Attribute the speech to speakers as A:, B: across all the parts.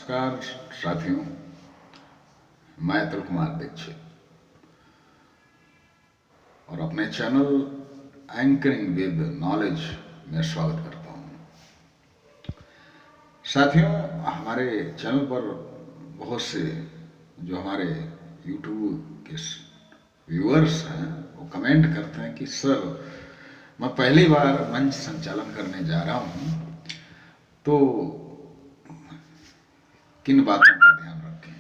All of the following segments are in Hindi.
A: नमस्कार साथियों, मैं अतुल कुमार दीक्षित और अपने चैनल एंकरिंग विद नॉलेज में स्वागत करता हूं। साथियों, हमारे चैनल पर बहुत से जो हमारे यूट्यूब के व्यूअर्स हैं वो कमेंट करते हैं कि सर, मैं पहली बार मंच संचालन करने जा रहा हूं, तो किन बातों का ध्यान रखें।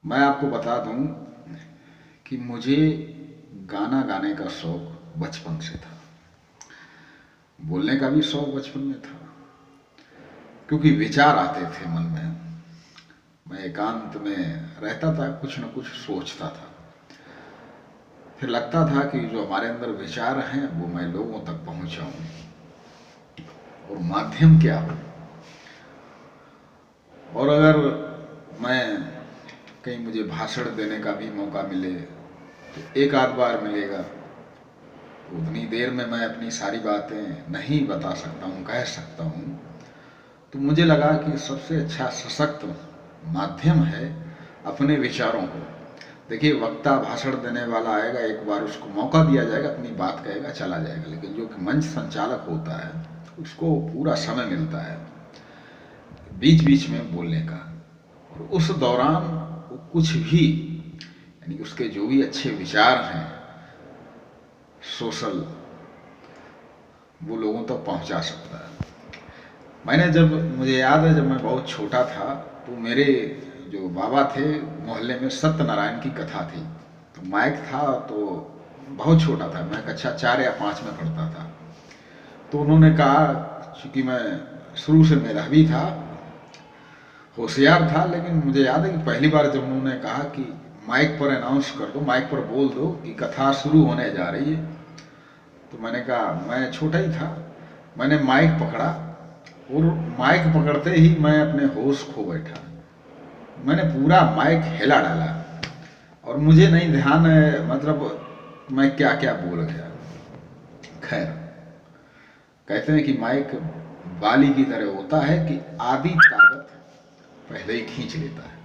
A: मैं आपको बता दूं कि मुझे गाना गाने का शौक बचपन से था, बोलने का भी शौक बचपन में था, क्योंकि विचार आते थे मन में। मैं एकांत में रहता था, कुछ न कुछ सोचता था, फिर लगता था कि जो हमारे अंदर विचार हैं वो मैं लोगों तक पहुंचाऊं, और माध्यम क्या हो। और अगर मैं कहीं मुझे भाषण देने का भी मौका मिले तो एक आध बार मिलेगा, तो उतनी देर में मैं अपनी सारी बातें नहीं बता सकता हूँ, कह सकता हूँ। तो मुझे लगा कि सबसे अच्छा सशक्त माध्यम है अपने विचारों को। देखिए, वक्ता भाषण देने वाला आएगा, एक बार उसको मौका दिया जाएगा, अपनी बात कहेगा, चला जाएगा। लेकिन जो कि मंच संचालक होता है उसको पूरा समय मिलता है बीच बीच में बोलने का, और उस दौरान वो कुछ भी, यानी उसके जो भी अच्छे विचार हैं सोशल, वो लोगों तक पहुंचा सकता है। मुझे याद है, जब मैं बहुत छोटा था तो मेरे जो बाबा थे, मोहल्ले में सत्यनारायण की कथा थी, तो माइक था, तो बहुत छोटा था, मैं कक्षा 4 या 5 में पढ़ता था। तो उन्होंने कहा, चूँकि मैं शुरू से मेधा भी था, होशियार था, लेकिन मुझे याद है कि पहली बार जब उन्होंने कहा कि माइक पर अनाउंस कर दो, माइक पर बोल दो कि कथा शुरू होने जा रही है, तो मैंने कहा, मैं छोटा ही था, मैंने माइक पकड़ा, और माइक पकड़ते ही मैं अपने होश खो बैठा। मैंने पूरा माइक हिला डाला और मुझे नहीं ध्यान है, मतलब मैं क्या क्या बोल गया। खैर, कहते हैं कि माइक बाली की तरह होता है कि आधी ताकत पहले ही खींच लेता है।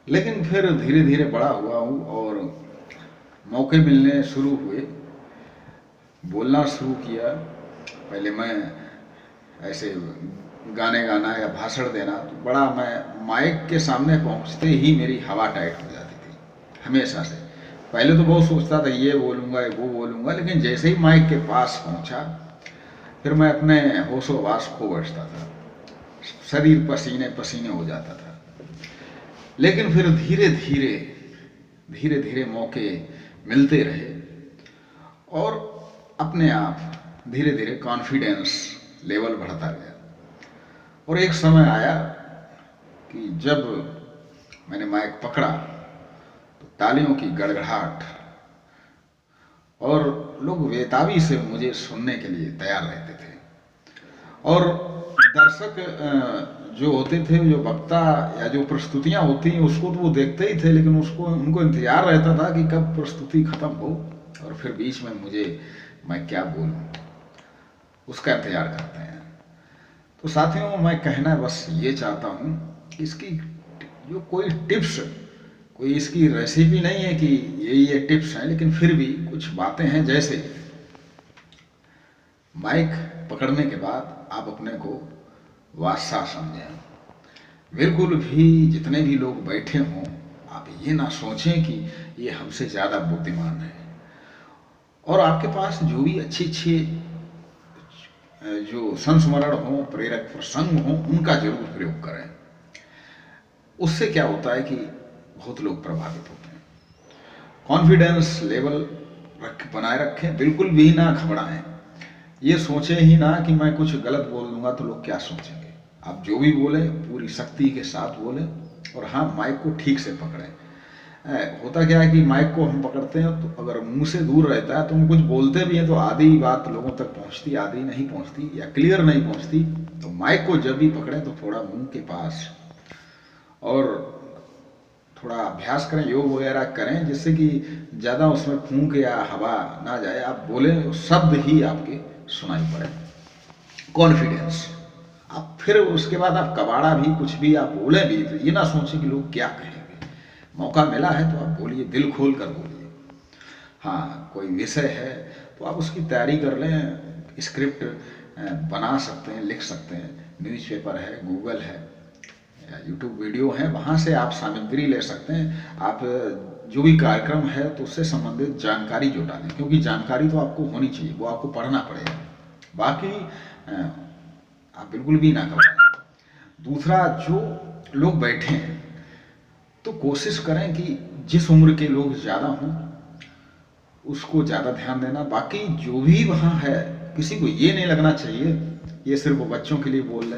A: लेकिन फिर धीरे धीरे बड़ा हुआ हूँ और मौके मिलने शुरू हुए, बोलना शुरू किया। पहले मैं ऐसे गाने गाना या भाषण देना, तो बड़ा मैं माइक के सामने पहुँचते ही मेरी हवा टाइट हो जाती थी, हमेशा से। पहले तो बहुत सोचता था ये बोलूँगा वो बोलूँगा, लेकिन जैसे ही माइक के पास पहुँचा फिर मैं अपने होशो-हवास खो बैठता था, शरीर पसीने पसीने हो जाता था। लेकिन फिर धीरे धीरे मौके मिलते रहे और अपने आप धीरे धीरे कॉन्फिडेंस लेवल बढ़ता गया। और एक समय आया कि जब मैंने माइक पकड़ा तो तालियों की गड़गड़ाहट, और लोग बेताबी से मुझे सुनने के लिए तैयार रहते थे। और दर्शक जो होते थे, जो वक्ता या जो प्रस्तुतियां होती हैं, उसको तो वो देखते ही थे, लेकिन उनको इंतजार रहता था कि कब प्रस्तुति खत्म हो और फिर बीच में मैं क्या बोलूं, उसका इंतजार करते हैं। तो साथियों, मैं कहना बस ये चाहता हूं कि इसकी जो कोई टिप्स, कोई इसकी रेसिपी नहीं है कि ये टिप्स हैं, लेकिन फिर भी कुछ बातें हैं। जैसे माइक पकड़ने के बाद आप अपने को वासा समझें। बिल्कुल भी जितने भी लोग बैठे हों, आप ये ना सोचें कि ये हमसे ज़्यादा बुद्धिमान है। और आपके पास जो भी अच्छे जो संस्मरण हो, प्रेरक प्रसंग हो, उनका जरूर प्रयोग करें। उससे क्या होता है कि बहुत लोग प्रभावित होते हैं। कॉन्फिडेंस लेवल बनाए रखें, बिल्कुल भी ना घबराएं। ये सोचें ही ना कि मैं कुछ गलत बोल दूंगा तो लोग क्या सोचेंगे। आप जो भी बोलें पूरी शक्ति के साथ बोलें, और हाँ, माइक को ठीक से पकड़ें। होता क्या है कि माइक को हम पकड़ते हैं तो अगर मुंह से दूर रहता है तो हम कुछ बोलते भी हैं तो आधी बात लोगों तक पहुंचती, आधी नहीं पहुंचती या क्लियर नहीं पहुंचती। तो माइक को जब भी पकड़ें तो थोड़ा मुंह के पास, और थोड़ा अभ्यास करें, योग वगैरह करें, जिससे कि ज़्यादा उसमें फूंक या हवा ना जाए। आप बोलें, शब्द ही आपके सुनाई पड़े। कॉन्फिडेंस, फिर उसके बाद आप कबाड़ा भी कुछ भी आप बोले भी तो ये ना सोचें कि लोग क्या कहेंगे। मौका मिला है तो आप बोलिए, दिल खोल कर बोलिए। हाँ, कोई विषय है तो आप उसकी तैयारी कर लें, स्क्रिप्ट बना सकते हैं, लिख सकते हैं, न्यूज़पेपर है, गूगल है या यूट्यूब वीडियो है, वहाँ से आप सामग्री ले सकते हैं। आप जो भी कार्यक्रम है तो उससे संबंधित जानकारी जुटा लें, क्योंकि जानकारी तो आपको होनी चाहिए, वो आपको पढ़ना पड़ेगा। बाकी आप बिल्कुल भी ना घबराएं। दूसरा, जो लोग बैठे हैं तो कोशिश करें कि जिस उम्र के लोग ज़्यादा हों उसको ज़्यादा ध्यान देना। बाकी जो भी वहाँ है किसी को ये नहीं लगना चाहिए ये सिर्फ बच्चों के लिए बोल रहे हैं।